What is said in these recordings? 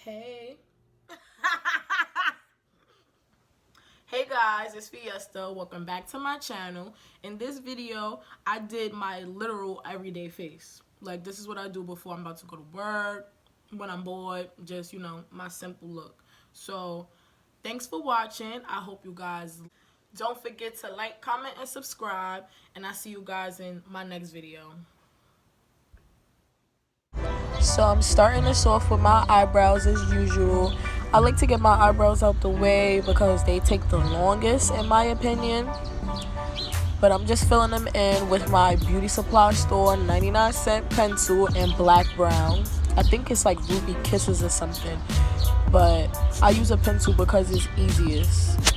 Hey. Hey guys, it's Fiesta. Welcome back to my channel. In this video, I did my literal everyday face. Like, this is what I do before I'm about to go to work, when I'm bored, just, you know, my simple look. So, thanks for watching. I hope you guys don't forget to like, comment, and subscribe. And I'll see you guys in my next video. So I'm starting this off with my eyebrows as usual. I like to get my eyebrows out the way because they take the longest in my opinion. But I'm just filling them in with my beauty supply store 99-cent pencil in black brown. I think it's like Ruby Kisses or something. But I use a pencil because it's easiest.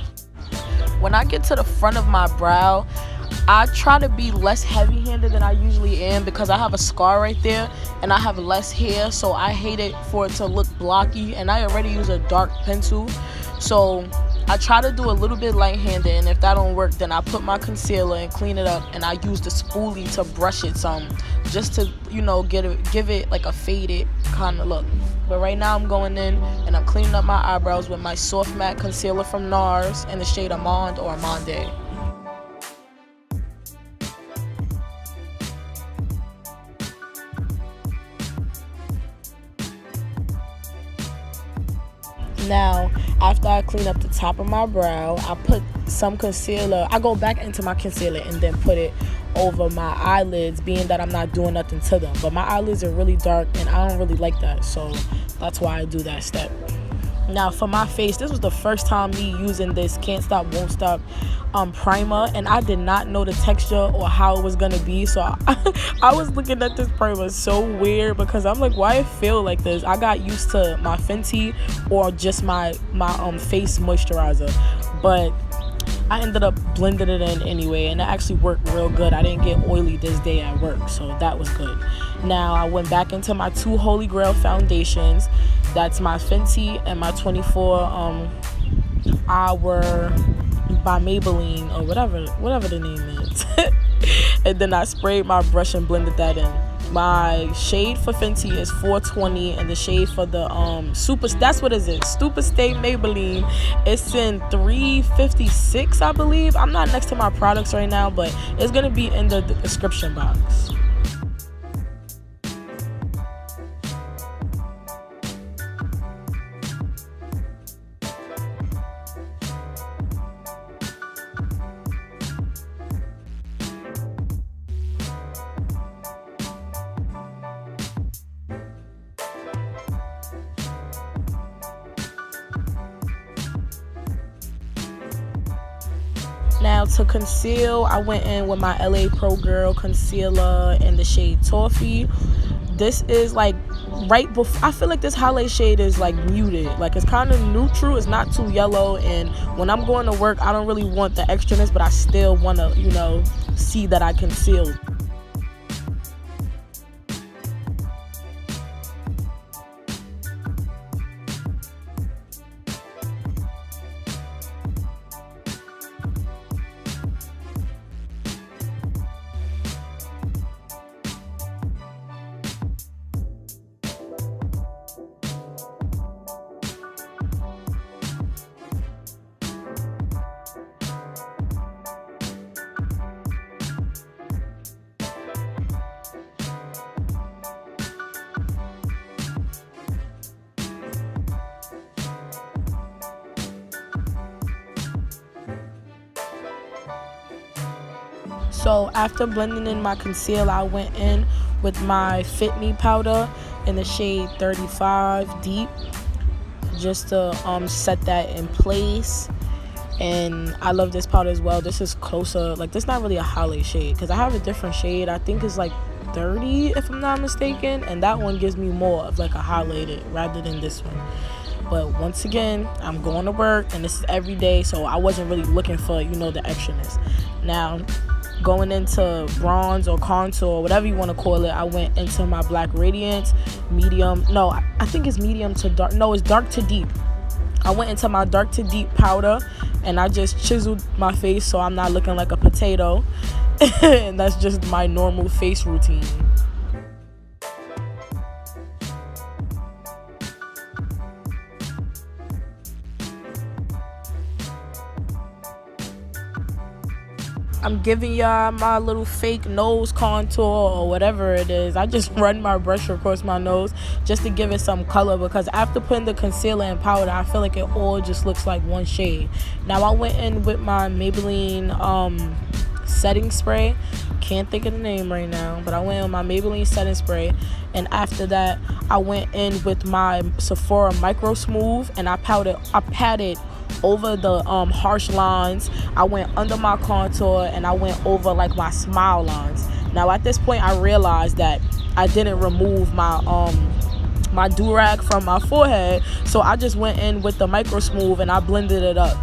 When I get to the front of my brow, I try to be less heavy-handed than I usually am because I have a scar right there and I have less hair, so I hate it for it to look blocky, and I already use a dark pencil, so I try to do a little bit light-handed, and if that don't work, then I put my concealer and clean it up, and I use the spoolie to brush it some, just to, you know, give it like a faded kind of look. But right now I'm going in and I'm cleaning up my eyebrows with my soft matte concealer from NARS in the shade Amande or Amande. Now, after I clean up the top of my brow, I put some concealer. I go back into my concealer and then put it over my eyelids, being that I'm not doing nothing to them. But my eyelids are really dark and I don't really like that, so that's why I do that step. Now, for my face, this was the first time me using this Can't Stop Won't Stop primer, and I did not know the texture or how it was gonna be, so I was looking at this primer so weird because I'm like, why it feel like this? I got used to my Fenty or just my face moisturizer, but I ended up blending it in anyway, and it actually worked real good. I didn't get oily this day at work, so that was good. Now I went back into my two holy grail foundations. That's my Fenty and my 24 hour by Maybelline, or whatever the name is. And then I sprayed my brush and blended that in. My shade for Fenty is 420, and the shade for the Superstay Maybelline, it's in 356, I believe. I'm not next to my products right now, but it's gonna be in the description box. Now to conceal, I went in with my L.A Pro Girl Concealer in the shade Toffee. This is like right before, I feel like this highlight shade is like muted. Like, it's kind of neutral, it's not too yellow, and when I'm going to work, I don't really want the extraness, but I still want to, you know, see that I concealed. So after blending in my concealer, I went in with my Fit Me powder in the shade 35 Deep, just to set that in place. And I love this powder as well. This is closer, like, this is not really a highlight shade because I have a different shade. I think it's like 30 if I'm not mistaken, and that one gives me more of like a highlighted rather than this one. But once again, I'm going to work and this is every day, so I wasn't really looking for, you know, the extraness. Now, going into bronze or contour or whatever you want to call it, I went into my black Radiance medium. No, I think it's medium to dark. No, it's dark to deep. I went into my dark to deep powder and I just chiseled my face so I'm not looking like a potato. And that's just my normal face routine. I'm giving y'all my little fake nose contour or whatever it is. I just run my brush across my nose just to give it some color, because after putting the concealer and powder, I feel like it all just looks like one shade. Now I went in with my Maybelline setting spray. Can't think of the name right now, but I went in with my Maybelline setting spray, and after that I went in with my Sephora Microsmooth, and I patted over the harsh lines. I went under my contour, and I went over like my smile lines. Now at this point I realized that I didn't remove my my do-rag from my forehead, so I just went in with the Microsmooth and I blended it up.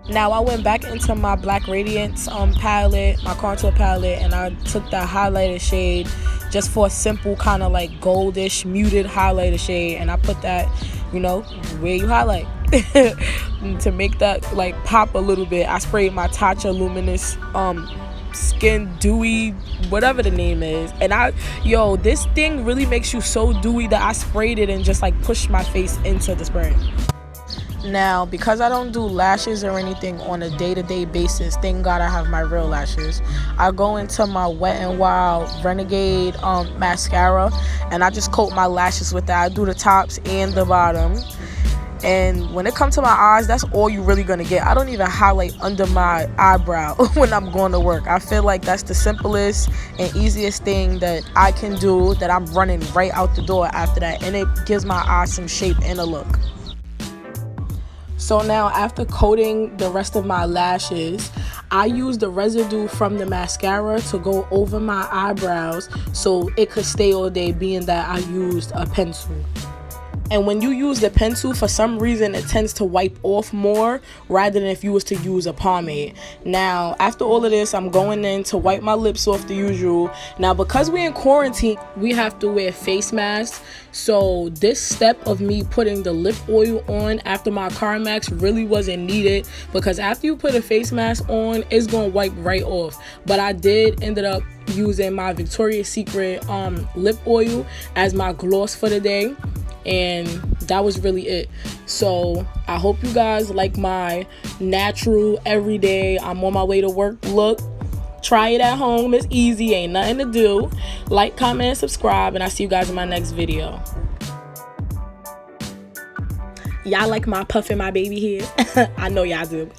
Now I went back into my black Radiance palette, my contour palette, and I took that highlighter shade just for a simple kind of like goldish muted highlighter shade, and I put that, you know, where you highlight to make that like pop a little bit. I sprayed my Tatcha luminous skin dewy, whatever the name is, and this thing really makes you so dewy that I sprayed it and just like pushed my face into the spray. Now, because I don't do lashes or anything on a day-to-day basis, thank God I have my real lashes, I go into my Wet n Wild Renegade mascara, and I just coat my lashes with that. I do the tops and the bottom. And when it comes to my eyes, that's all you really gonna get. I don't even highlight under my eyebrow when I'm going to work. I feel like that's the simplest and easiest thing that I can do, that I'm running right out the door after that, and it gives my eyes some shape and a look. So now, after coating the rest of my lashes, I use the residue from the mascara to go over my eyebrows so it could stay all day, being that I used a pencil. And when you use the pencil, for some reason it tends to wipe off more rather than if you was to use a pomade. Now after all of this, I'm going in to wipe my lips off the usual. Now because we're in quarantine, we have to wear face masks, so this step of me putting the lip oil on after my Carmex really wasn't needed, because after you put a face mask on, it's gonna wipe right off. But I did ended up using my Victoria's Secret lip oil as my gloss for the day, and that was really it. So I hope you guys like my natural everyday I'm on my way to work look. Try it at home, it's easy, ain't nothing to do. Like, comment, and subscribe, and I'll see you guys in my next video. Y'all like my puffin' my baby hair? I know y'all do.